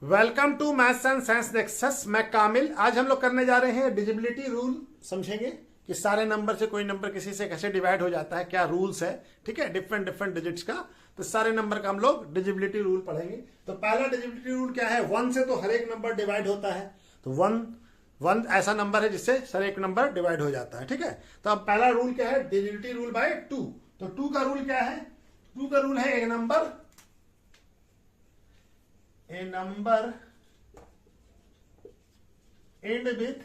Welcome to maths and science nexus. मैं कामिल। आज हम लोग करने जा रहे हैं डिजिबिलिटी रूल। समझेंगे कि सारे नंबर से कोई नंबर किसी से कैसे डिवाइड हो जाता है, क्या रूल्स है, ठीक है, डिफरेंट डिफरेंट डिजिट्स का। तो सारे नंबर का हम लोग डिजिबिलिटी रूल पढ़ेंगे। तो पहला डिजिबिलिटी रूल क्या है? 1 से तो हर एक नंबर डिवाइड होता है। तो वन ऐसा नंबर है जिससे हर एक नंबर डिवाइड हो जाता है, ठीक है। तो अब पहला रूल क्या है? डिजिबिलिटी रूल बाय 2। तो 2 का रूल क्या है? 2 का रूल है ए नंबर end with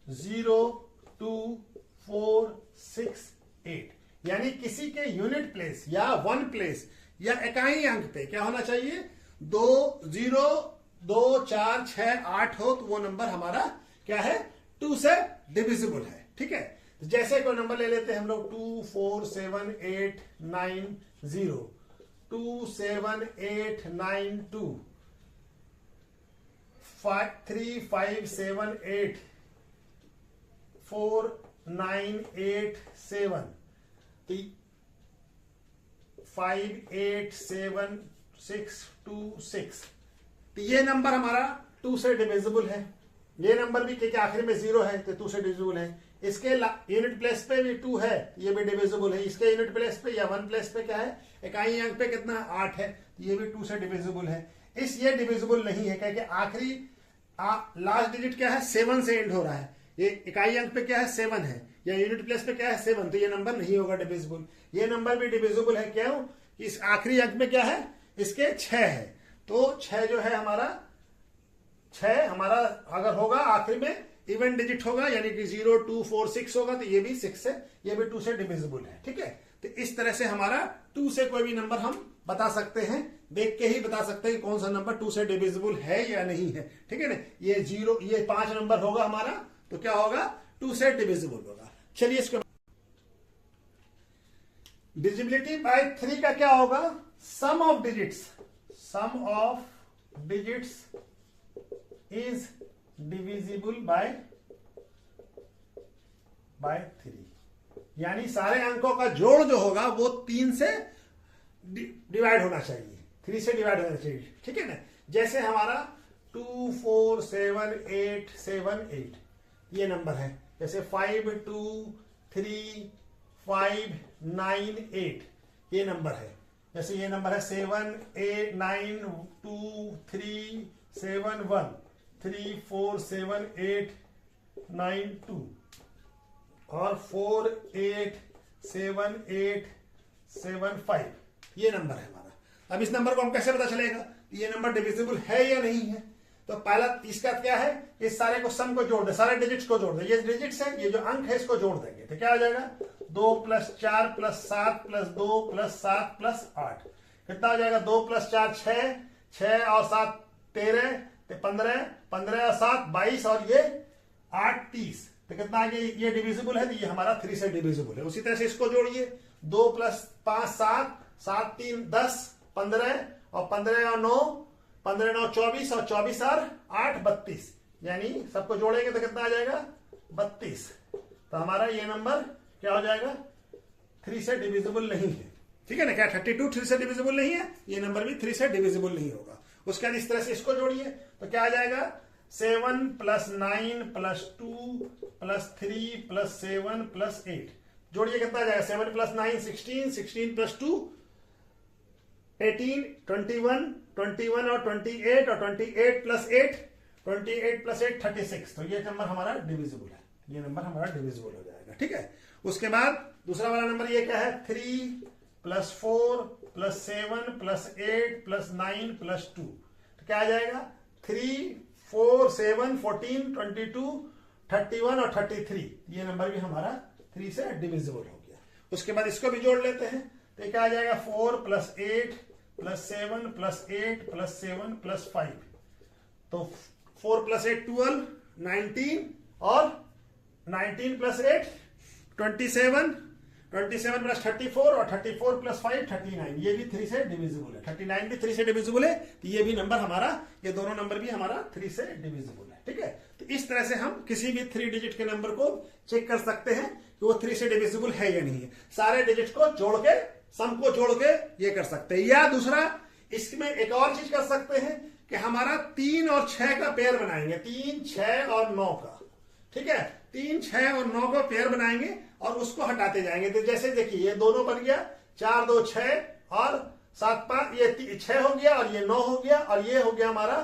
0, 2, 4, 6, 8। यानी किसी के यूनिट प्लेस या वन प्लेस या इकाई अंक पे क्या होना चाहिए? 2, 0, 2, 4, 6, 8 हो तो वो नंबर हमारा क्या है? 2 से डिविजिबल है, ठीक है। तो जैसे कोई नंबर ले लेते हैं हम लोग 2, 4, 7, 8, 9, 0, 2, 7, 8, 9, 2, 3, 5, 7, 8, 4, 9, 8, 7, 5, 8, 7, 6, 2, 6। तो ये नंबर हमारा 2 से डिविजिबल है। ये नंबर भी क्योंकि आखिर में 0 है तो 2 से डिविजिबल है। इसके यूनिट प्लेस पे भी 2 है, ये भी डिविजिबल है। इसके यूनिट प्लेस पे या वन प्लेस पे क्या है? इकाई अंक पे कितना? 8 है, तो ये भी 2 से डिविजिबल है। ये डिविजिबल नहीं है क्योंकि आखिरी लास्ट डिजिट क्या है? 7 से एंड हो रहा है। ये इकाई अंक पे क्या है? 7 है, या यूनिट प्लेस पे क्या है? 7। तो ये नंबर नहीं होगा डिविजिबल। ये नंबर भी डिविजिबल है, क्यों? इस आखिरी अंक में क्या है? इसके 6 है। तो 6 जो है हमारा, 6 हमारा अगर होगा आखिरी में इवन डिजिट होगा, यानी कि 0, 2, 4, 6 होगा, तो ये भी 6 है, ये भी 2 से डिविजिबल है, ठीक है। तो इस तरह से हमारा 2 से कोई भी नंबर हम बता सकते हैं, देख के ही बता सकते हैं कि कौन सा नंबर 2 से डिविजिबल है या नहीं है, ठीक है ना। ये 5 नंबर होगा हमारा, तो क्या होगा? 2 से डिविजिबल होगा। चलिए इसके डिजिबिलिटी बाय 3 का क्या होगा? Sum of digits is divisible by 3। यानी सारे अंकों का जोड़ जो होगा वो 3 से डिवाइड होना चाहिए, 3 से डिवाइड होना चाहिए, ठीक है ना। जैसे हमारा 2, 4, 7, 8, 7, 8 ये नंबर है। जैसे 5, 2, 3, 5, 9, 8 ये नंबर है। जैसे ये नंबर है 7, 8, 9, 2, 3, 7, 1, 3, 4, 7, 8, 9, 2 और 4, 8, 7, 8, 7, 5 ये नंबर है हमारा। अब इस नंबर को हम कैसे पता चलेगा ये नंबर डिविजिबल है या नहीं है? तो पहला इसका क्या है? इस सारे को सम को जोड़ दे, सारे डिजिट्स को जोड़ दे। ये डिजिट्स है, ये जो अंक है इसको जोड़ देंगे तो क्या आ जाएगा? 2 + 4 + 7 + 2 + 7 + 8 कितना आ जाएगा? 2 + 4 6, 6 और 7 13, 15, 15 और 7 22 और ये 8 30। तो कितना आ गया? ये डिविजिबल है, तो ये हमारा 3 से डिविजिबल है। उसी तरह से इसको जोड़िए, 2 + 5 7, 7 3 10, 15 और 15 और 9, 15 9 24 और 24 और 8 32। यानी सबको जोड़ेंगे तो कितना आ जाएगा? 32। तो हमारा ये नंबर क्या हो जाएगा? 3 से डिविजिबल नहीं है, ठीक है ना। क्या 32 3 से डिविजिबल नहीं है? ये नंबर भी 3 से डिविजिबल नहीं होगा। उसके बाद इस तरह से इसको जोड़िए तो क्या आ जाएगा? 7 + 9 + 2 + 3 + 7 + 8 जोड़िए कितना आ जाएगा? 7 + 9 16, 16 + 2 18, 21, 21 और 28 और 28 + 8, 28 + 8 36। तो ये नंबर हमारा डिविजिबल है, ये नंबर हमारा डिविजिबल हो जाएगा, ठीक है। उसके बाद दूसरा वाला नंबर ये क्या है? 3 + 4 + 7 + 8 + 9 + 2 तो क्या आ जाएगा? 3, 4, 7, 14, 22, 31 और 33। ये नंबर भी हमारा 3 से डिविजिबल हो गया। उसके बाद इसको भी जोड़ लेते हैं तो क्या आ जाएगा? 4 + 8 + 7 + 8 + 7 + 5। तो 4 + 8 12, 19 और 19 + 8 27, 27 + 34 और 34 + 5 39। ये भी 3 से डिविजिबल है। 39 भी 3 से डिविजिबल है, तो ये भी नंबर हमारा, ये दोनों नंबर भी हमारा 3 से डिविजिबल है, ठीक है। तो इस तरह से हम किसी भी 3 डिजिट के नंबर को चेक कर सकते हैं कि वो 3 से डिविजिबल है या नहीं है। सारे डिजिट को जोड़ के, सम को जोड़ के ये कर सकते हैं। या दूसरा, इसमें एक और चीज कर सकते हैं कि हमारा 3 और 6 का पेयर बनाएंगे, 3, 6 और 9 का, ठीक है, 3, 6 और 9 का पेयर बनाएंगे और उसको हटाते जाएंगे। तो जैसे देखिए ये दोनों बन गया, 4, 2, 6 और 7, 5, ये 6 हो गया और ये 9 हो गया और ये हो गया हमारा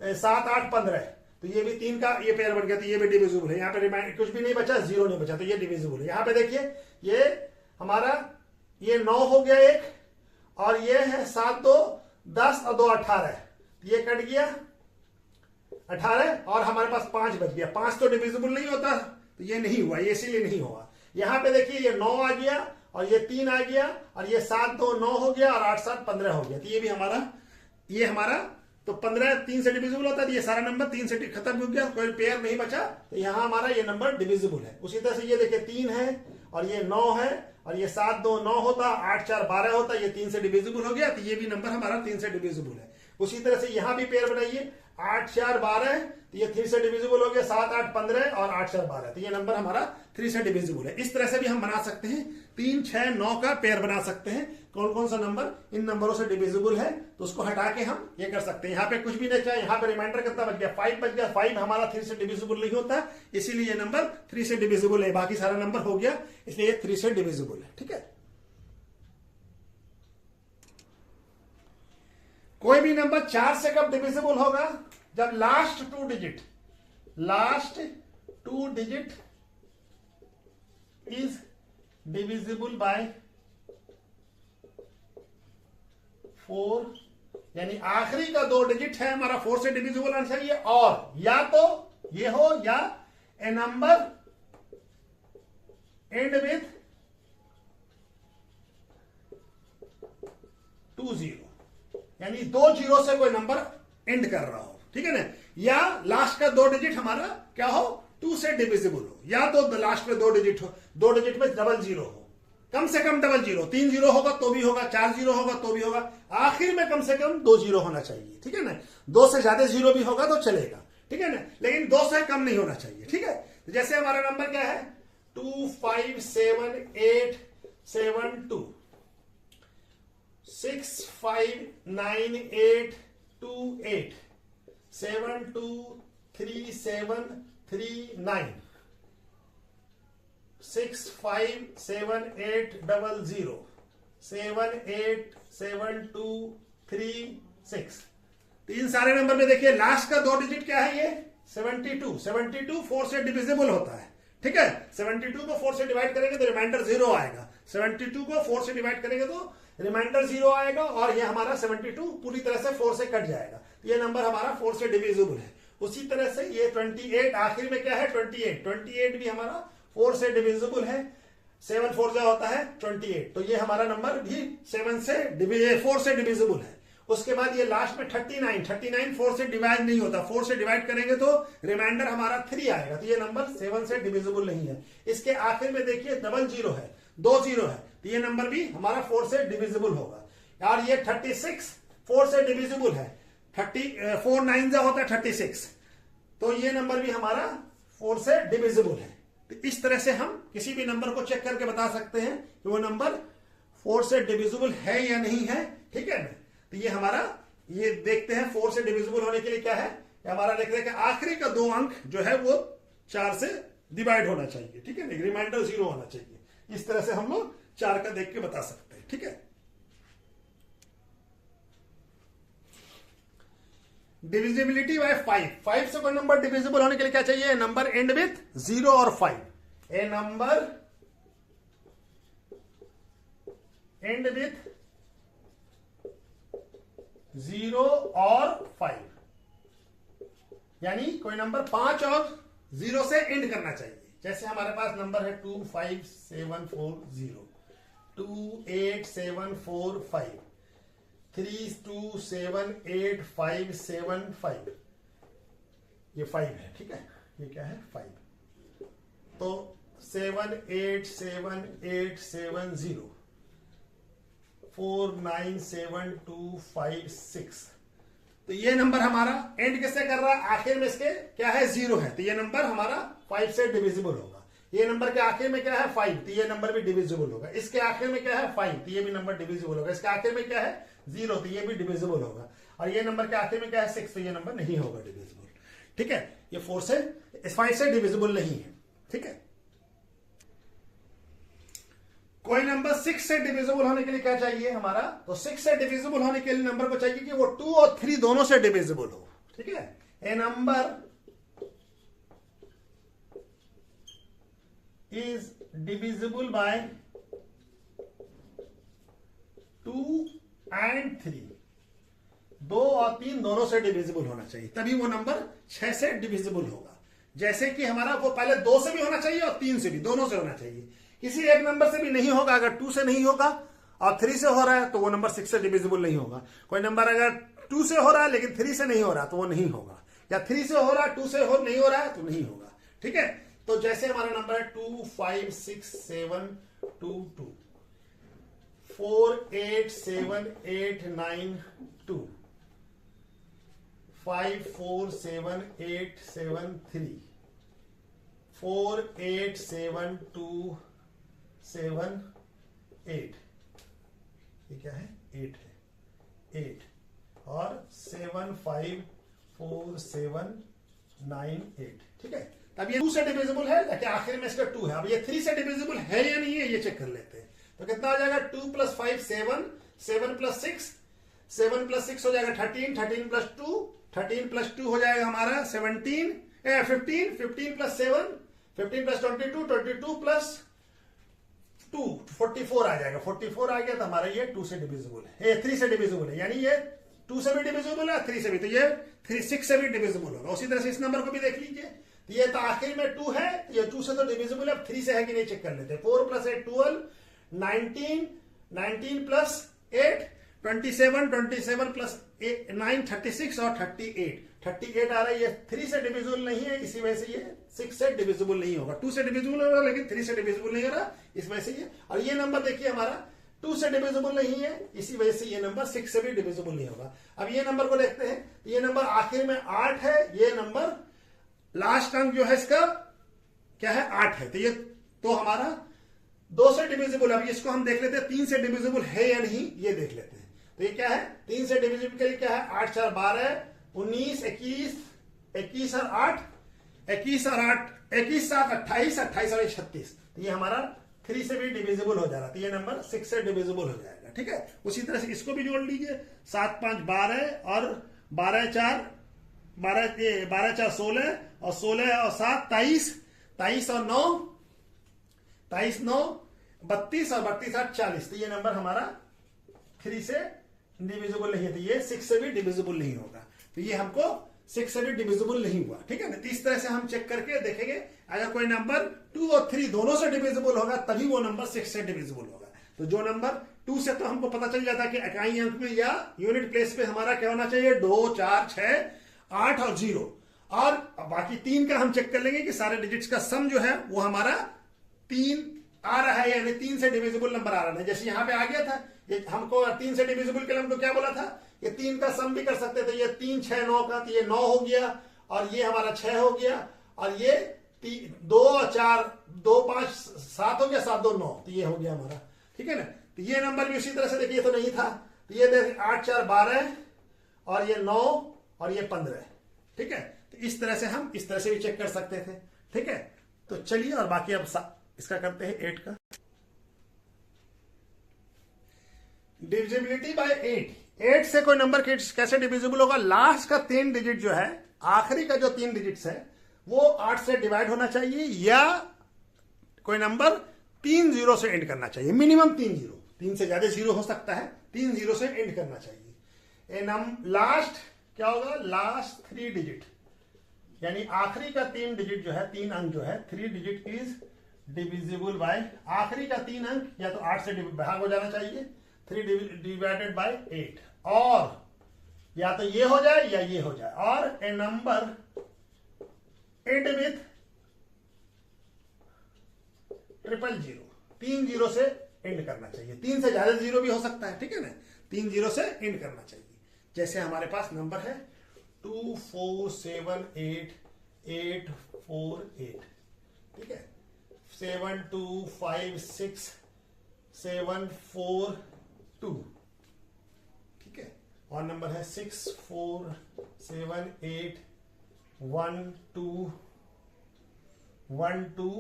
7, 8, 15। तो ये भी 3 का ये पेयर बन गया, तो ये भी डिविजिबल है। यहाँ पे रिमाइंडर कुछ भी नहीं बचा, 0 नहीं बचा, तो ये डिविजिबल है। यहाँ पे देखिए ये हमारा ये 9 हो गया एक, और ये है 7, 2, 10 और 2, 18, ये कट गया 18 और हमारे पास 5 बच गया। 5 तो डिविजिबल नहीं होता, तो ये नहीं हुआ, ये इसीलिए नहीं हुआ। यहाँ पे देखिए ये 9 आ गया और ये 3 आ गया और ये 7, 2, 9 हो गया और 8, 7, 15 हो गया। तो ये भी हमारा, ये हमारा तो 15 3 से डिविजिबल होता है, तो ये सारा नंबर 3 से खत्म हो गया, कोई पेयर नहीं बचा, तो यहाँ हमारा ये नंबर डिविजिबल है। उसी तरह से ये देखिए 3 है और ये 9 है और ये 7, 2, 9 होता, 8, 4, 12 होता, ये 3 से डिविजिबल हो गया, तो ये भी नंबर हमारा 3 से डिविजिबल है। उसी तरह से यहां भी पेयर बनाइए, 8, 4, 12, तो ये 3 से डिविजिबल हो गया, 7, 8, 15 और 8, 4, 12, तो ये नंबर हमारा 3 से डिविजिबल है। इस तरह से भी हम बना सकते हैं, 3, 6, 9 का पेयर बना सकते हैं। कौन कौन सा नंबर इन नंबरों से डिविजिबल है, तो उसको हटा के हम ये कर सकते हैं। यहाँ पे कुछ भी नहीं चाहिए, यहाँ पे रिमाइंडर कितना बच गया, 5 बच गया। 5 हमारा 3 से डिविजिबल नहीं होता, इसीलिए ये नंबर 3 से डिविजिबल है। बाकी सारा नंबर हो गया, इसलिए ये 3 से डिविजिबल है, ठीक है। कोई भी नंबर 4 से कब डिविजिबल होगा, जब last two digit is divisible bye 4, यानी आखिरी का 2 डिजिट है हमारा 4 से डिविजिबल होना चाहिए, और या तो ये हो या ए नंबर एंड विथ 2 0, यानी 2 0 से कोई नंबर एंड कर रहा हो, ठीक है ना, या लास्ट का 2 डिजिट हमारा क्या हो, 2 से डिविजिबल हो, या तो लास्ट में 2 डिजिट हो, 2 डिजिट में डबल 0 हो, कम से कम डबल 0, 3 0 होगा तो भी होगा, 4 0 होगा तो भी होगा, आखिर में कम से कम 2 0 होना चाहिए, ठीक है ना। 2 से ज्यादा 0 भी होगा तो चलेगा, ठीक है ना, लेकिन 2 से कम नहीं होना चाहिए, ठीक है। तो जैसे हमारा नंबर क्या है, 2 5 7 8 7 2, 6 5 9 8 2 8, 7 2 3 7 3 9, 6 5 7 8 0 0, 7 8 7 2 3 6। तो इन सारे नंबर में देखिए लास्ट का 2 डिजिट क्या है, ये 72। 72 4 से डिविजिबल होता है, ठीक है। 72 को 4 से डिवाइड करेंगे तो रिमाइंडर 0 आएगा, 72 को 4 से डिवाइड करेंगे तो रिमाइंडर 0 आएगा, और ये हमारा 72 पूरी तरह से 4 से कट जाएगा, तो ये नंबर हमारा 4 से डिविजिबल है। उसी तरह से ये 28 आखिर में क्या है, 28 भी हमारा 4 से डिविजिबल है, 7 4 जो होता है 28, तो ये हमारा नंबर भी 4 से डिविजिबल है। उसके बाद ये लास्ट में 39 4 से डिवाइड नहीं होता, 4 से डिवाइड करेंगे तो रिमाइंडर हमारा 3 आएगा, तो ये नंबर 7 से डिविजिबल नहीं है। इसके आखिर में देखिए डबल 0 है, 2 0 है, तो ये नंबर भी हमारा 4 से डिविजिबल होगा। और ये 36 4 से डिविजिबल है, 4 9 जो होता है 36, तो ये नंबर भी हमारा 4 से डिविजिबल है। तो इस तरह से हम किसी भी नंबर को चेक करके बता सकते हैं कि वो नंबर 4 से डिविजिबल है या नहीं है, ठीक है ना। तो ये हमारा, ये देखते हैं 4 से डिविजिबल होने के लिए क्या है, हमारा लिख रहे हैं आखिरी का 2 अंक जो है वो 4 से डिवाइड होना चाहिए, ठीक है ना, रिमाइंडर 0 होना चाहिए। इस तरह से हम लोग 4 का देख के बता सकते हैं, ठीक है। डिविजिबिलिटी बाय 5 से कोई नंबर डिविजिबल होने के लिए क्या चाहिए, नंबर एंड विथ 0 और 5, ए नंबर एंड विथ 0 और 5, यानी कोई नंबर 5 और 0 से एंड करना चाहिए। जैसे हमारे पास नंबर है 2 5 7 4 0, 2 8 7 4 5, 3 2 7 8 5 7 5, ये 5 है, ठीक है, ये क्या है 5, तो 7 8 7 8 7 0, 4 9 7 2 5 6, तो ये नंबर हमारा एंड किससे कर रहा है, आखिर में इसके क्या है 0 है, तो ये नंबर हमारा 5 से डिविजिबल होगा। ये नंबर के आखिर में क्या है 5, तो ये नंबर भी डिविजिबल होगा। इसके आखिर में क्या है 5, तो ये भी नंबर डिविजिबल होगा। इसके आखिर में क्या है 0 तो ये भी डिविजिबल होगा। और ये नंबर के आखिर में क्या है 6, तो ये नंबर नहीं होगा डिविजिबल। ठीक है, ये 4 से 5 से डिविजिबल नहीं है। ठीक है, कोई नंबर 6 से डिविजिबल होने के लिए क्या चाहिए हमारा, तो 6 से डिविजिबल होने के लिए नंबर को चाहिए कि वो 2 और 3 दोनों से डिविजिबल हो। ठीक है, a number is divisible by 2 and 3, 2 और 3 दोनों से डिविजिबल होना चाहिए, तभी वो नंबर 6 से डिविजिबल होगा। जैसे कि हमारा वो पहले 2 से भी होना चाहिए और 3 से भी, दोनों से होना चाहिए। किसी एक नंबर से भी नहीं होगा, अगर 2 से नहीं होगा और 3 से हो रहा है तो वो नंबर 6 से डिविजिबल नहीं होगा। कोई नंबर अगर 2 से हो रहा है लेकिन 3 से नहीं हो रहा तो वो नहीं होगा, या 3 से हो रहा है 2 से नहीं हो रहा है तो नहीं होगा। ठीक है, तो जैसे हमारा नंबर है 2 5 6 7 2 2, 4 8 7 8 9 2, 5 4 7 8 7 3, 4 8 7 2 7 8, ये क्या है 8 है 8, और 7 5 4 7 9 8। ठीक है, अब ये 2 से डिविजिबल है लेकिन आखिर में इसका 2 है। अब ये 3 से डिविजिबल है या नहीं है ये चेक कर लेते हैं। तो कितना हो जाएगा 2 + 5 7, 7 + 6, 7 + 6 हो जाएगा 13, 13 + 2, 13 + 2 हो जाएगा हमारा 17, 15, 15 + 7, 15 + 22, 22 + 2 44 आ जाएगा। 44 आ गया तो हमारा ये 2 से डिविजिबल है, 3 से डिविजिबल है, यानी ये 2 से भी डिविजिबल है 3 से भी, तो ये 6 से भी डिविजिबल होगा। उसी तरह से इस नंबर को भी देख लीजिए, तो ये तो आखिर में 2 है, ये 2 से तो डिविजिबल है, 3 से है कि नहीं चेक कर लेते हैं। 4 + 8 12, 19, 19 + 8 27, 27 + 9 36 और 38, 38 आ रहा है। ये 3 से डिविजिबल नहीं है, इसी वजह से ये 6 से डिविजिबल नहीं होगा। 2 से डिविजिबल होगा लेकिन 3 से डिविजिबल नहीं हो रहा, इस वजह से ये। और ये नंबर देखिए हमारा 2 से डिविजिबल नहीं है, इसी वजह से ये नंबर 6 से भी डिविजिबल नहीं होगा। अब ये नंबर को देखते हैं, ये नंबर आखिर में 8 है, ये नंबर लास्ट अंक जो है इसका क्या है 8 है, तो ये तो हमारा 2 से डिविजिबल। अब इसको हम देख लेते हैं 3 से डिविजिबल है या नहीं, ये देख लेते हैं। तो ये क्या है 3 से डिविजिबल के लिए क्या है 8 4 12, 19 21, 21 और 8, 21 और 8, 21 7 28, 28 और 36, तो ये हमारा 3 से भी डिविजिबल हो जा रहा है, तो ये नंबर 6 से डिविजिबल हो जाएगा। ठीक है, उसी तरह से इसको भी जोड़ लीजिए, 7 5 12 और 12 4 12 4 16 और 16 और 7 23, 23 और 9 23 9 32 और 32 8 40, तो ये नंबर हमारा 3 से डिविजिबल नहीं है, तो ये 6 से भी डिविजिबल नहीं होगा। तो ये हमको 6 से भी डिविजिबल नहीं हुआ। ठीक है ना, तो इस तरह से हम चेक करके देखेंगे, अगर कोई नंबर 2 और 3 दोनों से डिविजिबल होगा तभी वो नंबर 6 से डिविजिबल होगा। तो जो नंबर 2 से तो हमको पता चल जाता है कि इकाई अंक में या यूनिट प्लेस पे हमारा क्या होना चाहिए 2 4 6 8 और 0, और बाकी 3 का हम चेक कर लेंगे कि सारे डिजिट्स का सम जो है वो हमारा 3 आ रहा है, यानी 3 से डिविजिबल नंबर आ रहा है। जैसे यहां पे आ गया था, ये हमको 3 से डिविजिबल के लिए हमको क्या बोला था, ये 3 का सम भी कर सकते थे, ये 3 6 9 का, तो ये 9 हो गया, और ये हमारा 6 हो गया, और ये 2 और 4 2 5 7 हो गया, 7 2 9, तो ये हो गया हमारा। ठीक है ना, तो ये नंबर भी उसी तरह से देखिए, तो नहीं था, तो ये देख 8 4 12 और ये 9 और ये 15। ठीक है, तो इस तरह से हम इस तरह से भी चेक कर सकते थे। ठीक है, तो चलिए और बाकी अब इसका करते हैं 8 का। डिविजिबिलिटी बाय 8 से कोई नंबर कैसे डिविजिबल होगा, लास्ट का 3 डिजिट जो है, आखिरी का जो 3 डिजिट्स है वो 8 से डिवाइड होना चाहिए, या कोई नंबर 3 0 से एंड करना चाहिए, मिनिमम 3 0, 3 से ज्यादा 0 हो सकता है, 3 0 से एंड करना चाहिए। लास्ट क्या होगा, लास्ट 3 डिजिट, यानी आखिरी का 3 डिजिट जो है, 3 अंक जो है, 3 डिजिट इज डिविजिबल बाय, आखिरी का 3 अंक या तो 8 से भाग हो जाना चाहिए, 3 डिवाइडेड बाय 8, और या तो ये हो जाए या ये हो जाए, और ए नंबर एंड विथ 000, 3 0 से एंड करना चाहिए, 3 से ज्यादा 0 भी हो सकता है। ठीक है ना, 3 0 से एंड करना चाहिए। जैसे हमारे पास नंबर है 2 4 7 8 8 4 8, ठीक है, 7 2 5 6 7 4 2, और नंबर है 6 4 7 8 1 2 1 2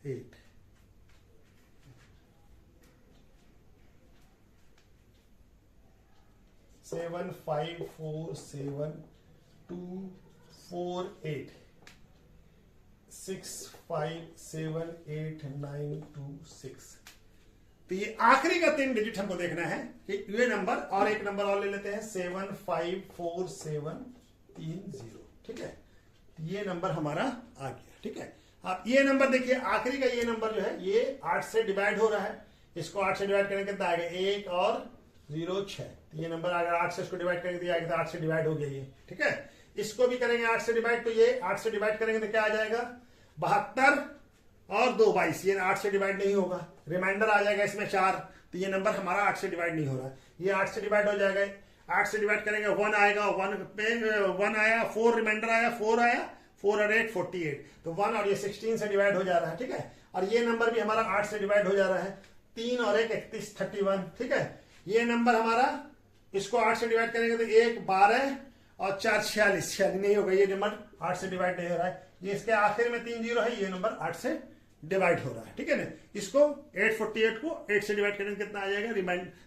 8। 7 5 4 7 2 4 8 6 5 7 8 9 2 6। तो ये आखिरी का 3 डिजिट हमको देखना है कि ये नंबर, और एक नंबर और ले लेते हैं 7 5 4 7 3 0। ठीक है, ये नंबर हमारा आ गया। ठीक है, अब ये नंबर देखिए, आखिरी का ये नंबर जो है ये 8 से डिवाइड हो रहा है। इसको 8 से डिवाइड करने कितना आएगा, 1 और 0 6। तो ये नंबर अगर 8 से इसको डिवाइड करेंगे तो आएगा, तो 8 से डिवाइड हो गया ये। ठीक है, इसको भी करेंगे 8 से डिवाइड, तो ये 8 से डिवाइड करेंगे तो क्या आ जाएगा 72 और 2 22। ये 8 से डिवाइड नहीं होगा, रिमाइंडर आ जाएगा इसमें 4। तो ये नंबर हमारा 8 से डिवाइड नहीं हो रहा है, ये 8 से डिवाइड हो जाएगा। 8 से डिवाइड करेंगे 1 आएगा, 1 पे 1 आया, 4 रिमाइंडर आया, 4 आया, 4 और 8 48। तो 1 और ये 16 से डिवाइड हो जा रहा है। ठीक है, और ये नंबर भी हमारा 8 से डिवाइड हो जा रहा है, 3 और 1 31 31। ठीक है, ये नंबर हमारा, इसको 8 से डिवाइड करेंगे तो 1 12 और 4 46। 46 नहीं होगा, ये नंबर 8 से डिवाइड नहीं हो रहा है। ये इसके आखिर में 3 0 है, ये नंबर 8 से डिवाइड हो रहा है। ठीक है ना, इसको 848 को 8 से डिवाइड करेंगे कितना आ जाएगा,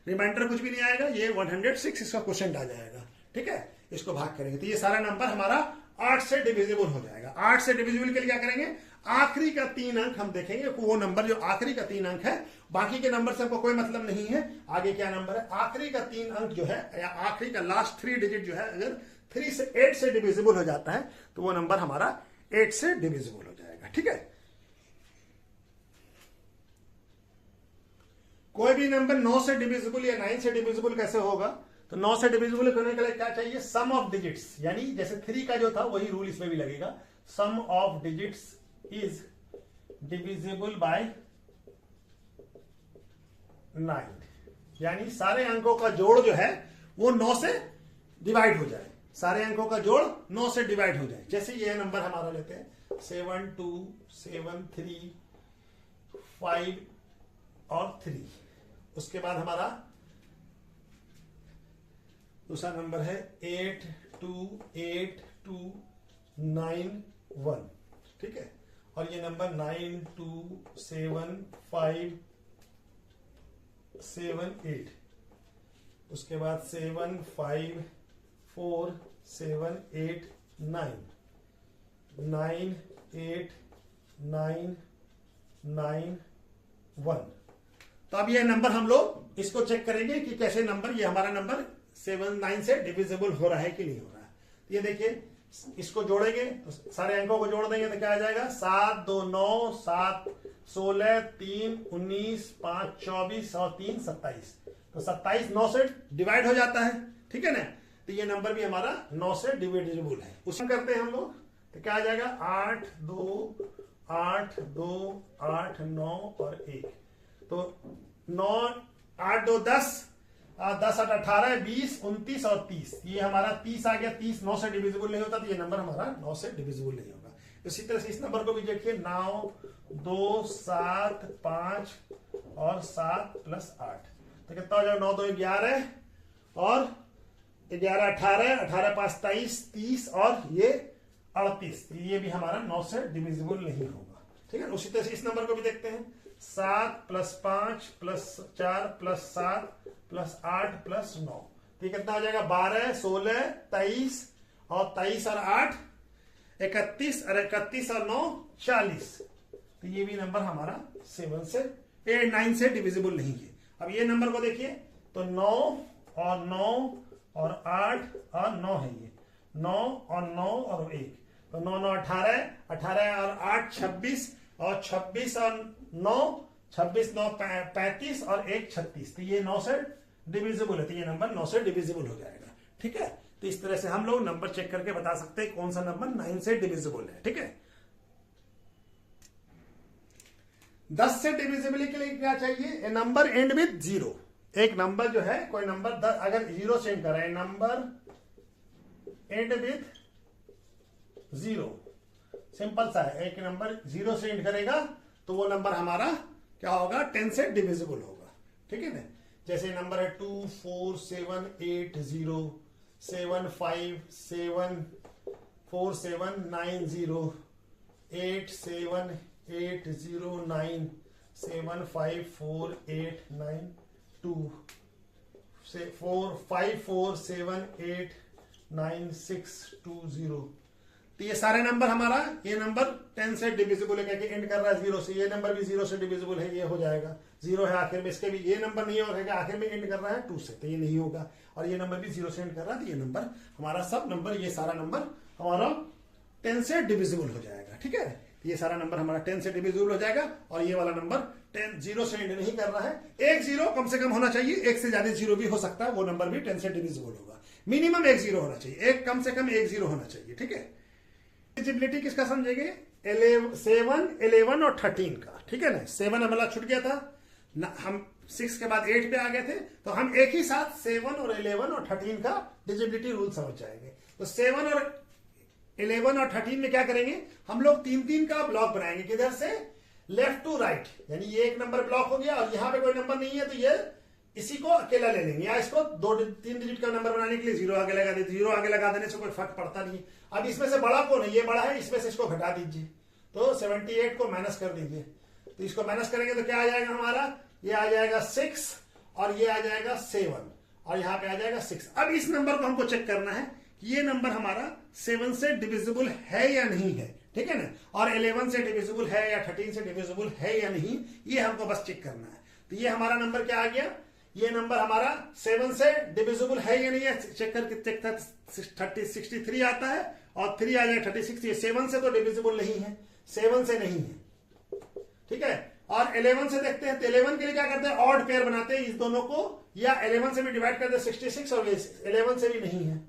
रिमाइंडर कुछ भी नहीं आएगा, ये 106 इसका क्वेश्चन आ जाएगा। ठीक है, इसको भाग करेंगे तो ये सारा नंबर हमारा 8 से डिविजिबल हो जाएगा। 8 से डिविजिबल के लिए क्या करेंगे, आखिरी का 3 अंक हम देखेंगे, वो नंबर जो आखिरी का 3 अंक है, बाकी के नंबर से हमको कोई मतलब नहीं है आगे क्या नंबर है। आखिरी का 3 अंक जो है, या आखिरी का लास्ट 3 डिजिट जो है, अगर 3 से 8 से डिविजिबल हो जाता है तो वो नंबर हमारा 8 से डिविजिबल हो जाएगा। ठीक है, कोई भी नंबर 9 से डिविजिबल या 9 से डिविजिबल कैसे होगा, तो 9 से डिविजिबल करने के लिए क्या चाहिए, सम ऑफ डिजिट्स। यानी जैसे 3 का जो था वही रूल इसमें भी लगेगा, sum of digits is divisible by 9। यानी सारे अंकों का जोड़ जो है वो 9 से डिवाइड हो जाए, सारे अंकों का जोड़ 9 से डिवाइड हो जाए। जैसे ये नंबर हमारा लेते हैं 7 2 7 3 5 और 3। उसके बाद हमारा दूसरा नंबर है 8 2 8 2 9 1। ठीक है, और ये नंबर 9 2 7 5 7 8। उसके बाद 7 5 4 7 8 9 9 8 9 9 1। तो अब ये नंबर हम लोग इसको चेक करेंगे कि कैसे नंबर, ये हमारा नंबर 7 9 से डिविजिबल हो रहा है कि नहीं हो रहा है। तो ये देखिए, इसको जोड़ेंगे तो सारे अंकों को जोड़ देंगे तो क्या आ जाएगा, 7 2 9 7 16 3 19 5 24 और 3 27। तो 27 9 से डिवाइड हो जाता है। ठीक है ना, तो ये नंबर भी हमारा 9 से डिविजिबल है। उसमें करते हैं हम लोग तो क्या आ जाएगा, 8 2 8 2 8 9 और 1। तो 9 8 2 10 10 8 18 20 29 और 30। ये हमारा 30 आ गया। 30 9 से डिविजिबल नहीं होता, तो ये नंबर हमारा 9 से डिविजिबल नहीं होगा। इसी तरह से इस नंबर को भी देखिए, 9 2 7 5 और 7 प्लस 8। तो कितना हो जाएगा, 9 2 11 और 11 18 18 5 23 30 और ये 38। ये भी हमारा 9 से डिविजिबल नहीं होगा। ठीक है, उसी तरह से इस नंबर को भी देखते हैं, 7 plus 5 plus 4 plus 7 plus 8 plus 9। तो ये कितना आ जाएगा, 12 16 23 और 23 और 8 31 और 31 और 9 40। तो ये भी नंबर हमारा 7 से 9 से डिविजिबल नहीं है। अब ये नंबर को देखिए तो 9 और 9 और 8 और 9 है, ये 9 और 9 और 1। तो 9 9 18 18 और 8 26 और 26 और 9 26 9 35 और 1 36। तो ये 9 से डिविजिबल है, तो ये नंबर 9 से डिविजिबल हो जाएगा। ठीक है, तो इस तरह से हम लोग नंबर चेक करके बता सकते हैं कौन सा नंबर 9 से डिविजिबल है। ठीक है, 10 से डिविजिबल के लिए क्या चाहिए, ए नंबर एंड विद 0। एक नंबर जो है, कोई नंबर अगर 0 से एंड कर रहा है, नंबर एंड विद 0, सिंपल सा है। एक नंबर 0 से एंड करेगा तो वो नंबर हमारा क्या होगा, 10 से डिविजिबल होगा। ठीक है ना, जैसे नंबर है 2 4 7 8 0 7 5 7 4 7 9 0 8 7 8 0 9 7 5 4 8 9 2 4 5 4 7 8 9 6 2 0। तो ये सारे नंबर हमारा, ये नंबर 10 से डिविजिबल है, क्या एंड कर रहा है 0 से, ये नंबर भी 0 से डिविजिबल है, ये हो जाएगा 0 है आखिर में, इसके भी ये नंबर नहीं होगा, आखिर में एंड कर रहा है 2 से, तो ये नहीं होगा, और ये नंबर भी 0 से एंड कर रहा है, तो ये नंबर हमारा सब नंबर, ये सारा नंबर हमारा 10 से डिविजिबल हो जाएगा। ठीक है, ये सारा नंबर हमारा 10 से डिविजिबल हो जाएगा, और ये वाला नंबर 10 0 से एंड नहीं कर रहा है। एक 0 कम से कम होना चाहिए, एक से ज्यादा 0 भी हो सकता है, वो नंबर भी 10 से डिविजिबल होगा। मिनिमम एक 0 होना चाहिए, एक कम से कम एक 0 होना चाहिए। ठीक है, डिविजिबिलिटी किसका समझेंगे, 7 11 और 13 का। ठीक है ना, 7 हमारा छूट गया था ना, हम 6 के बाद 8 पे आ गए थे, तो हम एक ही साथ 7 और 11 और 13 का डिविजिबिलिटी रूल समझ जाएंगे। तो 7 और 11 और 13 में क्या करेंगे, हम लोग 3-3 का ब्लॉक बनाएंगे, किधर से, लेफ्ट टू राइट, यानी ये एक नंबर ब्लॉक हो गया, और यहां पे कोई नंबर नहीं है, तो ये इसी को अकेला ले लेंगे, या इसको 2-3 डिजिट का नंबर बनाने के लिए 0 आगे लगा देते, 0 आगे लगा देने से कोई फर्क पड़ता नहीं। अब इसमें से बड़ा कौन है, ये बड़ा है, इसमें से इसको घटा दीजिए, तो 78 को माइनस कर दीजिए, तो इसको माइनस करेंगे तो क्या आ जाएगा हमारा, ये आ जाएगा 6 और ये आ जाएगा 7 और यहाँ पे आ जाएगा 6। अब इस नंबर को हमको चेक करना है कि ये नंबर हमारा 7 से डिविजिबल है या नहीं है। ठीक है ना, और 11 से डिविजिबल है या 13 से डिविजिबल है या नहीं, ये हमको बस चेक करना है। तो ये हमारा नंबर क्या आ गया, ये नंबर हमारा 7 से डिविजिबल है या नहीं है, चेक करके चेक 63 आता है और 3 आ जाएगा 36। ये 7 से तो डिविजिबल नहीं है, 7 से नहीं है। ठीक है, और 11 से देखते हैं, तो 11 के लिए क्या करते हैं, ऑड पेयर बनाते हैं इस दोनों को, या 11 से भी डिवाइड करते हैं 66 और 11 से भी नहीं है,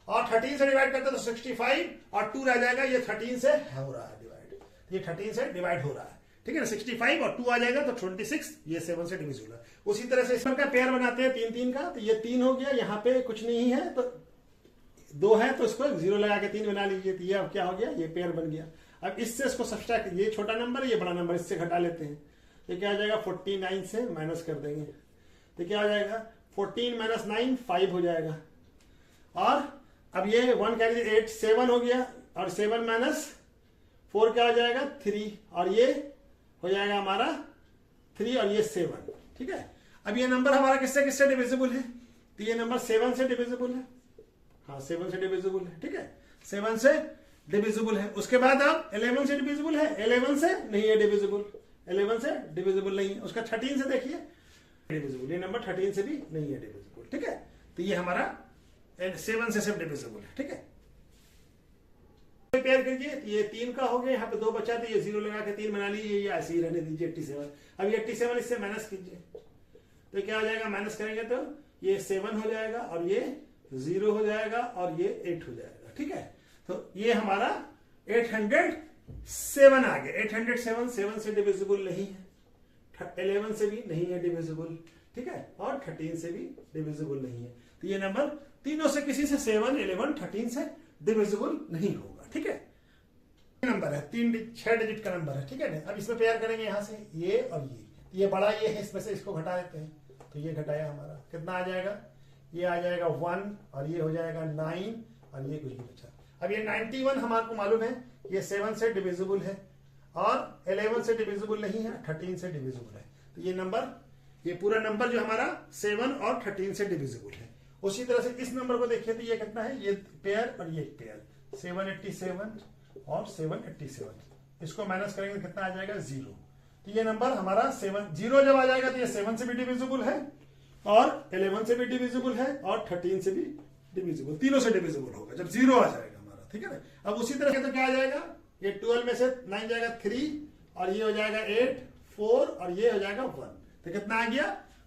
और 13 से डिवाइड करते हैं तो 65 और 2 रह जाएगा, ये 13 से हो रहा है डिवाइड, ये 13 से डिवाइड हो रहा है। ठीक है ना, 65 और 2 आ जाएगा तो 26, ये 7 से डिविजिबल है। उसी तरह से इसमें का पेयर बनाते हैं 3-3 का, तो ये 3 हो गया, यहाँ पे कुछ नहीं है तो 2 है, तो इसको 0 लगा के 3 बना लीजिए, तो ये अब क्या हो गया, ये पेयर बन गया। अब इससे इसको सब्सट्रैक्ट, ये छोटा नंबर है ये बड़ा नंबर, इससे घटा लेते हैं, तो क्या आ जाएगा 49 से माइनस कर देंगे, तो क्या आ जाएगा 14 - 9 5 हो जाएगा, और अब ये 1 क्या 8 7 हो गया, और 7 - 4 क्या आ जाएगा 3, और ये हो जाएगा हमारा 3 और ये 7। ठीक है, अब ये नंबर हमारा किससे किससे डिविजिबल है, तो ये नंबर 7 से डिविजिबल है, हाँ 7 से डिविजिबल है। ठीक है, 7 से डिविजिबल है। उसके बाद अब 11 से डिविजिबल है, 11 से नहीं है डिविजिबल, 11 से डिविजिबल नहीं है। उसका 13 से देखिए डिविजिबल, ये नंबर 13 से भी नहीं है डिविजिबल। ठीक है, तो ये हमारा 7 से सिर्फ डिविजिबल है। ठीक है, पेयर कीजिए, ये 3 का हो गया, यहाँ पे 2 बचा, तो ये 0 लगा के 3 बना लीजिए, ये ऐसे ही रहने दीजिए 87। अब ये 87 इससे माइनस कीजिए, तो क्या हो जाएगा, माइनस करेंगे तो ये 7 हो जाएगा, और ये 0 हो जाएगा, और ये 8 हो जाएगा। ठीक है, तो ये हमारा 807 आ गया। 807 7 से डिविजिबल नहीं है, 11 से भी नहीं है डिविजिबल। ठीक है, और 13 से भी डिविजिबल नहीं है, तो ये नंबर तीनों से किसी से 7 11 13 से डिविजिबल नहीं होगा। ठीक है, नंबर है 6 डिजिट का नंबर है। ठीक है ना, अब इसमें पेयर करेंगे यहाँ से ये और ये बड़ा ये है, इसमें से इसको घटा देते हैं, तो ये घटाया हमारा कितना आ जाएगा, ये आ जाएगा 1 और ये हो जाएगा 9 और ये कुछ नहीं बचा। अब ये 91 हमारे मालूम है ये 7 से डिविजिबल है, और 11 से डिविजिबल नहीं है, 13 से डिविजिबल है, तो ये नंबर, ये पूरा नंबर जो हमारा 7 और 13 से डिविजिबल है। उसी तरह से इस नंबर को देखिए, तो ये कितना है, ये पेयर और ये पेयर 787 और 787, इसको माइनस करेंगे कितना आ जाएगा 0। तो ये नंबर हमारा 0 जब आ जाएगा तो ये 7 से भी डिविजिबल है, और 11 से भी डिविजिबल है, और 13 से भी डिविजिबल, तीनों से डिविजिबल होगा जब 0 आ जाएगा हमारा। ठीक है ना, अब उसी तरह से तो क्या आ जाएगा, ये 12 में से 9 जाएगा 3, और ये हो जाएगा 8 4, और ये हो जाएगा 1, तो कितना आ गया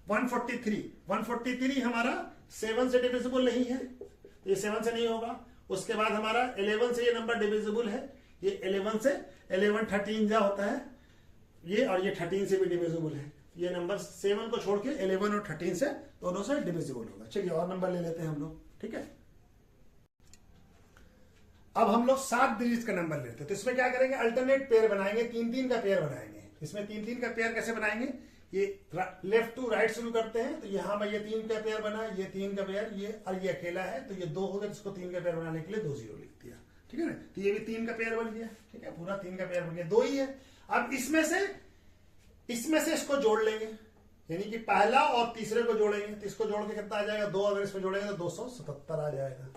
143। 143 हमारा 7 से डिविजिबल नहीं है, तो ये 7 से नहीं होगा। उसके बाद हमारा 11 से ये नंबर डिविजिबल है, ये 11 से 11 13 जा होता है ये, और ये 13 से भी डिविजिबल है। ये नंबर 7 को छोड़ के 11 और 13 से दोनों से डिविजिबल होगा। चलिए और नंबर ले लेते हैं हम लोग। ठीक है, अब हम लोग 7 डिजिट का नंबर लेते हैं, तो इसमें क्या करेंगे, अल्टरनेट पेयर बनाएंगे, 3-3 का पेयर बनाएंगे। इसमें 3 3 का पेयर कैसे बनाएंगे, ये लेफ्ट टू राइट शुरू करते हैं, तो यहाँ पर ये 3 का पेयर बना, ये 3 का पेयर, ये और ये अकेला है, तो ये 2 हो गया, इसको 3 का पेयर बनाने के लिए 2 0 लिख दिया, ठीक है ना। तो ये भी 3 का पेयर बन गया, ठीक है, पूरा 3 का पेयर बन गया, 2 ही है। अब इसमें से इसको जोड़ लेंगे, यानी कि पहला और तीसरे को जोड़ेंगे, तो इसको जोड़ के कितना आ जाएगा 2, अगर इसमें जोड़ेंगे तो 277 आ जाएगा।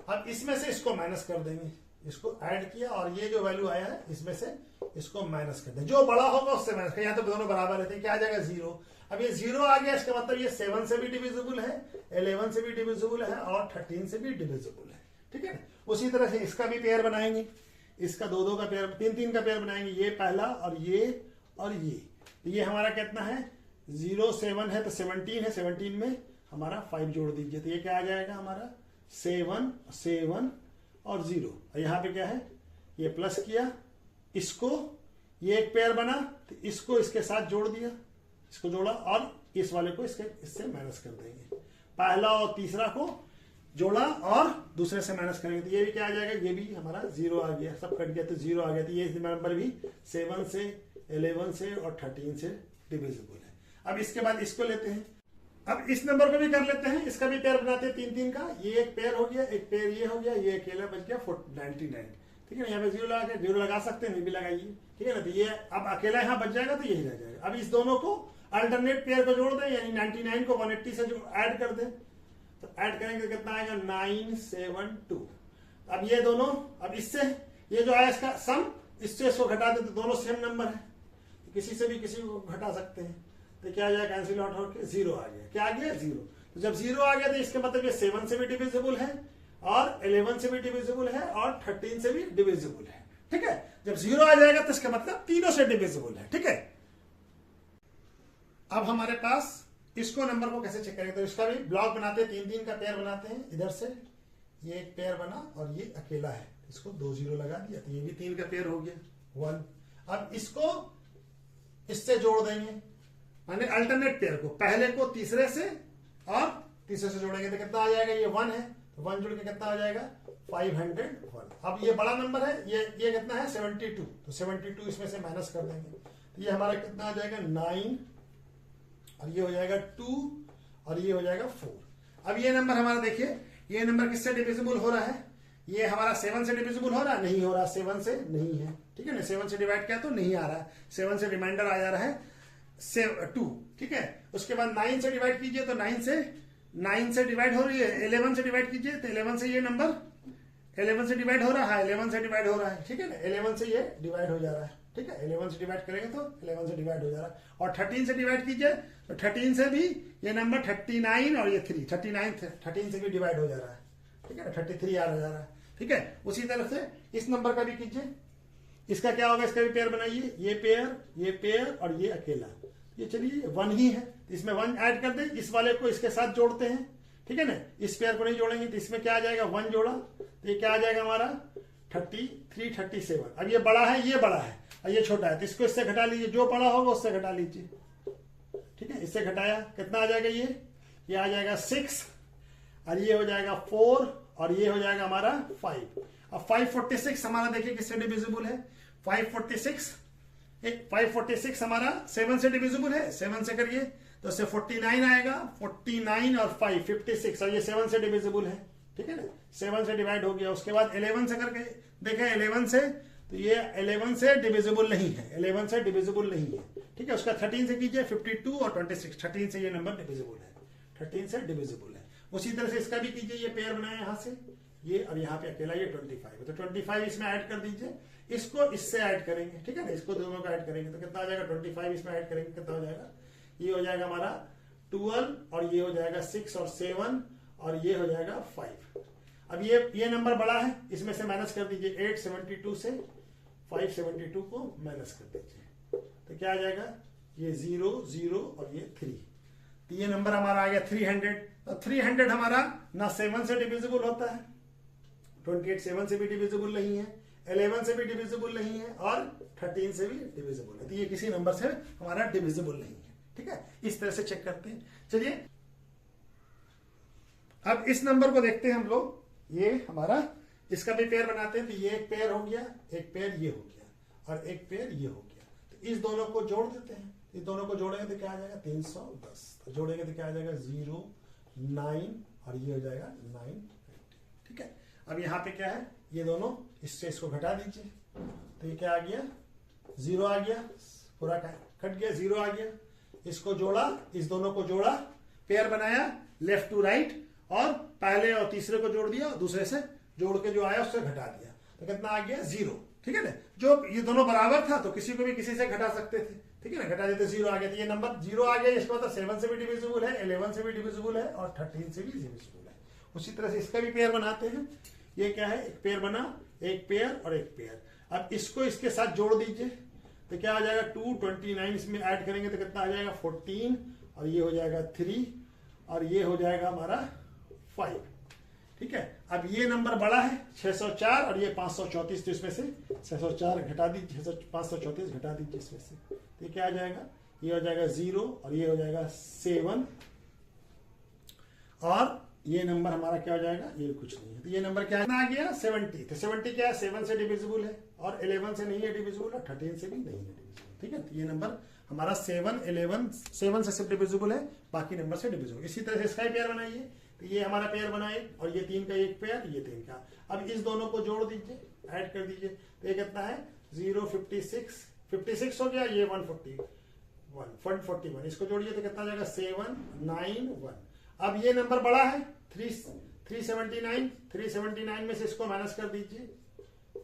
अब इसमें से इसको माइनस कर देंगे, इसको ऐड किया और ये जो वैल्यू आया है इसमें से इसको माइनस कर देंगे, जो बड़ा होगा उससे माइनस कर, यहाँ तो दोनों बराबर रहते हैं, क्या आ जाएगा 0। अब ये 0 आ गया, इसका मतलब ये 7 से भी डिविजिबल है, 11 से भी डिविजिबल है और 13 से भी डिविजिबल है, ठीक है। उसी तरह से इसका भी पेयर बनाएंगे, इसका 2 2 का पेयर, 3 3 का पेयर बनाएंगे, ये पहला और ये, तो ये हमारा कितना है 0 7 है, तो 17 है, 17 में हमारा 5 जोड़ दीजिए, तो ये क्या आ जाएगा हमारा 7 7 और 0, और यहाँ पे क्या है ये प्लस किया, इसको ये एक पेयर बना, तो इसको इसके साथ जोड़ दिया, इसको जोड़ा और इस वाले को इससे माइनस कर देंगे, पहला और तीसरा को जोड़ा और दूसरे से माइनस करेंगे, तो ये भी क्या आ जाएगा, ये भी हमारा 0 आ गया, सब कट गया तो 0 आ गया, तो ये नंबर भी 7 से 11 से और 13 से डिविजिबल है। अब इसके बाद इसको लेते हैं, अब इस नंबर को भी कर लेते हैं, इसका भी पेयर बनाते हैं 3 3 का, ये एक पेयर हो गया, एक पेयर ये हो गया, ये अकेला बच गया 99, ठीक है ना। यहाँ पे 0 लगा के 0 लगा सकते हैं, नहीं भी लगाइए, ठीक है ना। तो ये अब अकेला यहाँ बच जाएगा, तो यही रह जाएगा। अब इस दोनों को अल्टरनेट पेयर को जोड़ दें, यानी 99 को 180 से जो ऐड कर दें, तो ऐड करेंगे तो कितना आएगा 972। अब ये दोनों, अब इससे ये जो आया इसका सम, इससे इसको घटा दें तो दोनों सेम नंबर है, तो किसी से भी किसी को घटा सकते हैं, तो क्या आ जाएगा कैंसिल आउट होकर 0 आ गया, क्या आ गया 0। तो जब 0 आ गया तो इसका मतलब ये 7 से भी डिविजिबल है और 11 से भी डिविजिबल है और 13 से भी डिविजिबल है, ठीक है। जब 0 आ जाएगा तो इसका मतलब तीनों से डिविजिबल है, ठीक है। अब हमारे पास इसको नंबर को कैसे चेक करेंगे, तो इसका भी ब्लॉक बनाते हैं, 3 3 का पेयर बनाते हैं, इधर से ये एक पेयर बना और ये अकेला है, इसको 2 0 लगा दिया, तो ये भी 3 का पेयर हो गया 1। अब इसको इससे जोड़ देंगे, माने अल्टरनेट पेयर को, पहले को तीसरे से और तीसरे से जोड़ेंगे तो कितना आ जाएगा, ये 1 है, तो 1 जोड़ के कितना आ जाएगा 501। अब ये बड़ा नंबर है, ये कितना है 72, तो 72 इसमें से माइनस कर देंगे, तो ये हमारा कितना आ जाएगा 9 और ये हो जाएगा 2 और ये हो जाएगा 4। अब ये नंबर हमारा देखिए, ये नंबर किससे डिविजिबल हो रहा है, ये हमारा 7 से डिविजिबल हो रहा है, नहीं हो रहा, 7 से नहीं है, ठीक है ना। 7 से डिवाइड किया तो नहीं आ रहा है, 7 से रिमाइंडर आ जा रहा है 2, ठीक है। उसके बाद 9 से डिवाइड कीजिए तो 9 से डिवाइड हो रही है, 11 से डिवाइड कीजिए तो 11 से ये नंबर 11 से डिवाइड हो रहा है, 11 से डिवाइड हो रहा है, ठीक है ना। 11 से ये डिवाइड हो जा रहा है, ठीक है, 11 से डिवाइड करेंगे तो 11 से डिवाइड हो जा रहा है, और 13 से डिवाइड कीजिए तो 13 से भी ये नंबर 39 और ये 3 39 13 से भी डिवाइड हो जा रहा है, ठीक है ना, 33 आ जा रहा है, ठीक है। उसी तरह से इस नंबर का भी कीजिए, इसका क्या होगा, इसका भी पेयर बनाइए, ये पेयर और ये अकेला, ये चलिए 1 ही है, तो इसमें 1 ऐड कर दें, इस वाले को इसके साथ जोड़ते हैं, ठीक है ना। इस पेयर को नहीं जोड़ेंगे तो इसमें क्या आ जाएगा 1 जोड़ा, तो ये क्या आ जाएगा हमारा 33 37। अब ये बड़ा है, ये बड़ा है और ये छोटा है, तो इसको इससे घटा लीजिए, जो बड़ा होगा उससे घटा लीजिए, ठीक है। इससे घटाया कितना आ जाएगा, ये आ जाएगा 6 और ये हो जाएगा 4 और ये हो जाएगा हमारा 5। अब 546 हमारा देखिए किससे डिविजिबल है, 546 हमारा 7 से डिविजिबल है, 7 से करिए तो इससे 49 आएगा, 49 और 5 56 और ये 7 से डिविजिबल है, ठीक है ना, 7 से डिवाइड हो गया। उसके बाद 11 से करके देखें, 11 से तो ये 11 से डिविजिबल नहीं है, 11 से डिविजिबल नहीं है, ठीक है। उसका 13 से कीजिए 52 और 26, 13 से ये नंबर डिविजिबल है, 13 से डिविजिबल है। उसी तरह से इसका भी कीजिए, ये पेयर बनाए यहाँ से ये और यहाँ पे अकेला ये 25 है, तो 25 इसमें ऐड कर दीजिए, इसको इससे ऐड करेंगे, ठीक है ना, इसको दोनों को ऐड करेंगे तो कितना आ जाएगा 25 इसमें ऐड करेंगे कितना हो जाएगा, ये हो जाएगा हमारा 12 और ये हो जाएगा 6 और 7 और ये हो जाएगा 5। अब ये नंबर बड़ा है, इसमें से माइनस कर दीजिए, 872 से 572 को माइनस कर दीजिए, तो क्या आ जाएगा, ये 0 0 और ये 3, तो ये नंबर हमारा आ गया 300। तो 300 हमारा ना 7 से डिविजिबल होता है, 28 7 से भी डिविजिबल नहीं है, 11 से भी डिविजिबल नहीं है और 13 से भी डिविजिबल है, तो ये किसी नंबर से हमारा डिविजिबल नहीं है, ठीक है। इस तरह से चेक करते हैं। चलिए अब इस नंबर को देखते हैं हम लोग, ये हमारा इसका भी पेयर बनाते हैं, तो ये एक पेयर हो गया, एक पेयर ये हो गया और एक पेयर ये हो गया, तो इस दोनों को जोड़ देते हैं, इस दोनों को जोड़ेंगे तो क्या आ जाएगा 310, तो जोड़ेंगे तो क्या आ जाएगा 0 9 और ये हो जाएगा 9। ठीक है, अब यहाँ पे क्या है, ये दोनों इससे इसको घटा दीजिए, तो ये क्या आ गया 0 आ गया, पूरा कट गया, 0 आ गया। इसको जोड़ा, इस दोनों को जोड़ा, पेयर बनाया लेफ्ट टू राइट, और पहले और तीसरे को जोड़ दिया और दूसरे से जोड़ के जो आया उससे घटा दिया, तो कितना आ गया 0। ठीक है ना, जो ये दोनों बराबर था तो किसी को भी किसी से घटा सकते थे। ठीक है ना, घटा देते 0 आ गया, तो ये नंबर 0 आ गया, इसका मतलब 7 से भी डिविजिबल है, 11 से भी डिविजिबल है और 13 से भी डिविजिबल है। उसी तरह से इसका भी पेयर बनाते हैं। ये क्या है, एक पेयर बना, एक पेयर और एक पेयर। अब इसको इसके साथ जोड़ दीजिए तो क्या आ जाएगा 2 29, इसमें ऐड करेंगे तो कितना आ जाएगा 14, और ये हो जाएगा 3 और ये हो जाएगा हमारा 5। ठीक है, अब ये नंबर बड़ा है 604 और ये 534, तो इसमें से 604 घटा दीजिए, 534 घटा दीजिए इसमें से, तो ये क्या आ जाएगा, ये हो जाएगा 0 और ये हो जाएगा 7, और ये नंबर हमारा क्या हो जाएगा, ये कुछ नहीं है, तो ये नंबर क्या आ गया 70। तो 70 क्या है, 7 से डिविजिबल है और 11 से नहीं है डिविजिबल और 13 से भी नहीं है डिविजिबल। ठीक है, तो ये नंबर हमारा 7 11 7 से सिर्फ डिविजिबल है, बाकी नंबर से डिविजिबल। इसी तरह से इसका ही पेयर बनाइए, तो ये हमारा पेयर बनाए और ये 3 का एक पेयर, ये 3 का। अब इस दोनों को जोड़ दीजिए, ऐड कर दीजिए, तो ये कितना है 0 56 हो गया, ये 141, इसको जोड़िए तो कितना जाएगा 7 9 1। अब ये नंबर बड़ा है 379 में से इसको माइनस कर दीजिए,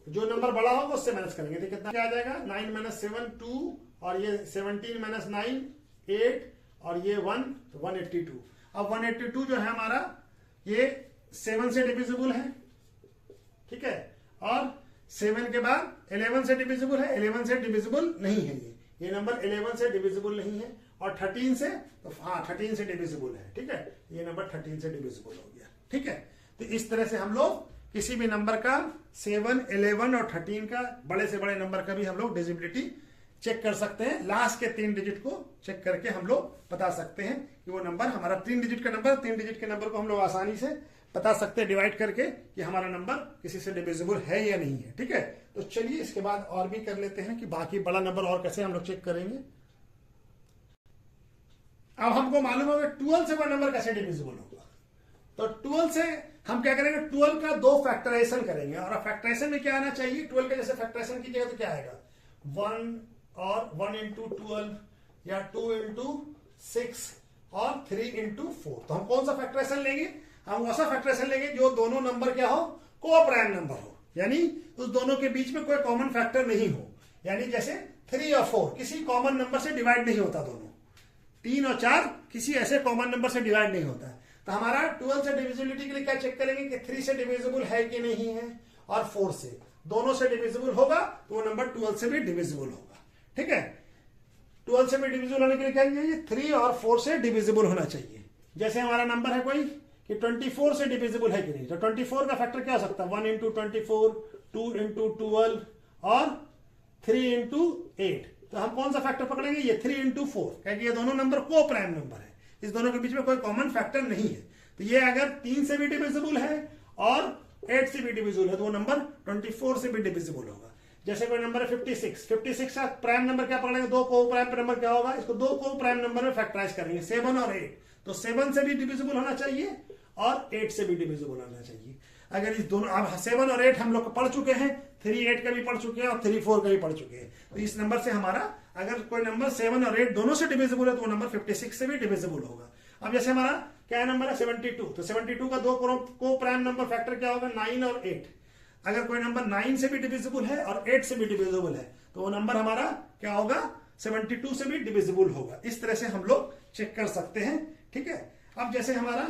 जो नंबर बड़ा होगा उससे माइनस करेंगे तो कितना क्या आ जाएगा 9 - 7 2, और ये 17 - 9 8, और ये 1 तो 182। अब 182 जो है हमारा ये 7 से डिविजिबल है। ठीक है, और 7 के बाद 11 से डिविजिबल है, 11 से डिविजिबल नहीं है, ये नंबर 11 से डिविजिबल नहीं है, और 13 से, तो हाँ 13 से डिविजिबल है। ठीक है, ये नंबर 13 से डिविजिबल हो गया। ठीक है, तो इस तरह से हम लोग किसी भी नंबर का 7 11 और 13 का, बड़े से बड़े नंबर का भी हम लोग डिजिबिलिटी चेक कर सकते हैं। लास्ट के 3 डिजिट को चेक करके हम लोग बता सकते हैं कि वो नंबर हमारा 3 डिजिट का नंबर, 3 डिजिट के नंबर को हम लोग आसानी से बता सकते हैं डिवाइड करके कि हमारा नंबर किसी से डिविजिबल है या नहीं है। ठीक है, तो चलिए इसके बाद और भी कर लेते हैं कि बाकी बड़ा नंबर और कैसे हम लोग चेक करेंगे। अब हमको मालूम होगा 12 से बड़ा नंबर कैसे डिविजिबल होगा, तो 12 से हम क्या करेंगे, 12 का 2 फैक्टराइजेशन करेंगे, और फैक्टराइजेशन में क्या आना चाहिए, 12 का जैसे फैक्टराइजेशन कीजिएगा तो क्या आएगा 1 और 1 × 12 या 2 × 6 और 3 × 4। तो हम कौन सा फैक्टराइजेशन लेंगे, हम वैसा फैक्टराइजेशन लेंगे जो दोनों नंबर क्या हो, कोप्राइम नंबर हो, यानी उस दोनों के बीच में कोई कॉमन फैक्टर नहीं हो। यानी जैसे 3 और 4 किसी कॉमन नंबर से डिवाइड नहीं होता, दोनों 3 और 4 किसी ऐसे कॉमन नंबर से डिवाइड नहीं होता है। तो हमारा 12 से डिविजिबिलिटी के लिए क्या चेक करेंगे कि 3 से डिविजिबल है कि नहीं है, और 4 से, दोनों से डिविजिबल होगा तो वो नंबर 12 से भी डिविजिबल होगा। ठीक है, 12 से भी डिविजिबल होने के लिए क्या चाहिए, 3 और 4 से डिविजिबल होना चाहिए। जैसे हमारा नंबर है कोई कि 24 से डिविजिबल है कि नहीं, तो 24 का फैक्टर क्या हो सकता है 1 × 24, 2 × 12 और 3 × 8। तो हम कौन सा फैक्टर पकड़ेंगे, ये 3 × 4, क्योंकि ये दोनों नंबर कोप्राइम नंबर है, इस दोनों के बीच में कोई कॉमन फैक्टर नहीं है। तो ये अगर 3 से भी डिविजिबल है और 8 से भी डिविजिबल है तो वो नंबर 24 से भी डिविजिबल होगा। जैसे कोई नंबर है 56 का प्राइम नंबर क्या पकड़ेंगे, 2 को प्राइम नंबर क्या होगा, इसको 2 को प्राइम नंबर में फैक्टराइज करेंगे, 7 और 8। तो 7 से भी डिविजिबल होना चाहिए और 8 से भी डिविजिबल होना चाहिए। अगर इस दोनों, अब 7 और 8 हम लोग पढ़ चुके हैं, 3 8 का भी पढ़ चुके हैं और 3 4 का भी पढ़ चुके हैं। तो इस नंबर से हमारा अगर कोई नंबर 7 और 8 दोनों से डिविजिबल है तो वो नंबर 56 से भी डिविजिबल होगा। अब जैसे हमारा क्या नंबर है 72, तो 72 का 2 को प्राइम नंबर फैक्टर क्या होगा 9 और 8। अगर कोई नंबर 9 से भी डिविजिबल है और 8 से भी डिविजिबल है तो वो नंबर हमारा क्या होगा 72 से भी डिविजिबल होगा। इस तरह से हम लोग चेक कर सकते हैं। ठीक है, अब जैसे हमारा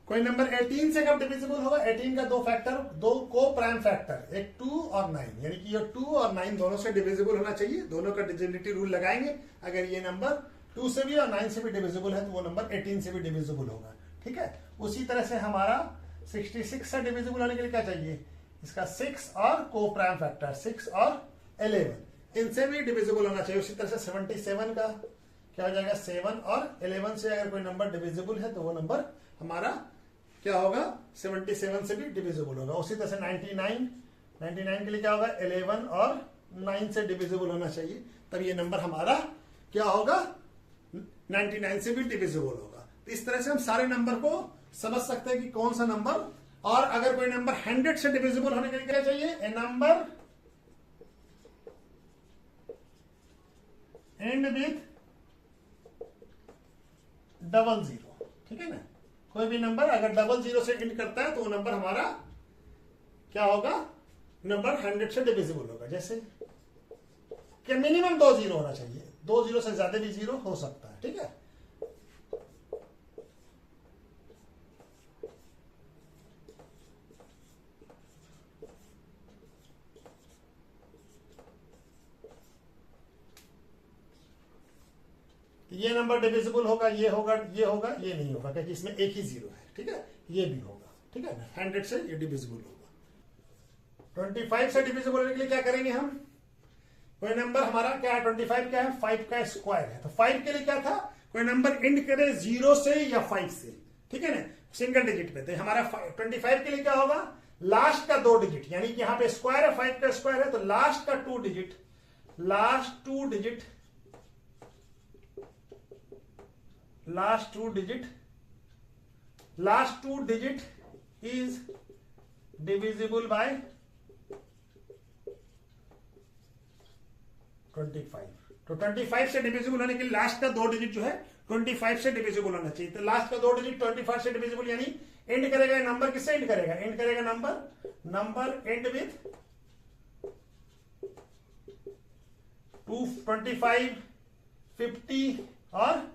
कोई नंबर 18 से कब डिविजिबल होगा, 18 का 2 फैक्टर, 2 को प्राइम फैक्टर, एक 2 और 9, यानी कि ये 2 और 9 दोनों से डिविजिबल होना चाहिए। दोनों का डिविजिबिलिटी रूल लगाएंगे, अगर ये नंबर 2 से भी और 9 से भी डिविजिबल है तो वो नंबर 18 से भी डिविजिबल होगा। ठीक है, उसी तरह से हमारा 66 से डिविजिबल होने के लिए क्या चाहिए, इसका 6 और को प्राइम फैक्टर 6 और 11, इनसे भी डिविजिबल होना चाहिए। उसी तरह से 77 का क्या हो जाएगा 7 और 11 से अगर कोई नंबर डिविजिबल है तो वो नंबर हमारा क्या होगा 77 से भी डिविजिबल होगा। उसी तरह से 99 के लिए क्या होगा 11 और 9 से डिविजिबल होना चाहिए, तब ये नंबर हमारा क्या होगा, 99 से भी डिविजिबल होगा। तो इस तरह से हम सारे नंबर को समझ सकते हैं कि कौन सा नंबर, और अगर कोई नंबर 100 से डिविजिबल होने के लिए क्या चाहिए, ए नंबर एंड विथ 00, ठीक है ना। कोई भी नंबर अगर 00 से एंड करता है तो वो नंबर हमारा क्या होगा, नंबर 100 से डिविजिबल होगा। जैसे कि मिनिमम 2 जीरो होना चाहिए, 2 जीरो से ज्यादा भी जीरो हो सकता है, ठीक है। ये नंबर डिविजिबल होगा, ये होगा, ये होगा, ये नहीं होगा क्योंकि इसमें एक ही जीरो है, ठीक है। ये भी होगा, ठीक है ना, 100 से ये डिविजिबल होगा। 25 से डिविजिबल होने के लिए क्या करेंगे हम, कोई नंबर हमारा क्या है, 25 क्या है, 5 का स्क्वायर है। तो 5 के लिए क्या था, कोई नंबर एंड करे 0 से या 5 से, ठीक है ना, सिंगल डिजिट पे। तो हमारा 25 के लिए क्या होगा, लास्ट का 2 डिजिट, यानी कि यहां पे स्क्वायर है, 5 का स्क्वायर है, तो लास्ट का 2 digit, last two digit is divisible bye 25। तो 25 से डिविजिबल होने के लिए लास्ट का 2 डिजिट जो है 25 से डिविजिबल होना चाहिए। तो लास्ट का 2 डिजिट 25 से डिविजिबल, यानी एंड करेगा नंबर, किससे एंड करेगा, एंड करेगा नंबर एंड विथ 25, 50 और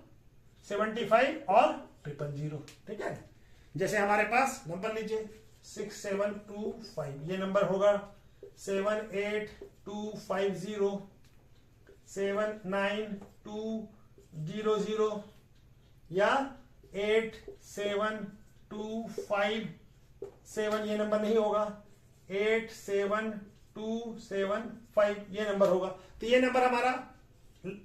75 और 000, ठीक है। जैसे हमारे पास नंबर लीजिए 6725, ये नंबर होगा 78250, 79200 या 87257, ये नंबर नहीं होगा, 87275 ये नंबर होगा। तो ये नंबर हमारा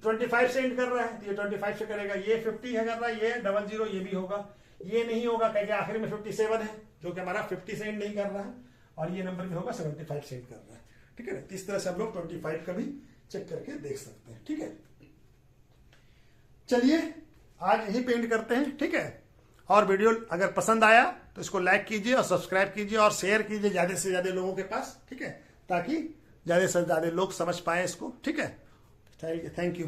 25 से एंड कर रहा है, तो ये 25 से करेगा, ये 50 है कर रहा है, ये 00 ये भी होगा, ये नहीं होगा क्योंकि आखिर में 57 है जो कि हमारा 50 से एंड नहीं कर रहा है, और ये नंबर भी होगा 75 से एंड कर रहा है, ठीक है। इस तरह से हम लोग 25 का भी चेक करके देख सकते हैं, ठीक है। चलिए आज यही पेंट करते हैं, ठीक है। और वीडियो अगर पसंद आया तो इसको लाइक कीजिए और सब्सक्राइब कीजिए और शेयर कीजिए ज्यादा से ज्यादा लोगों के पास, ठीक है, ताकि ज्यादा से ज्यादा लोग समझ पाए इसको, ठीक है। Thank you.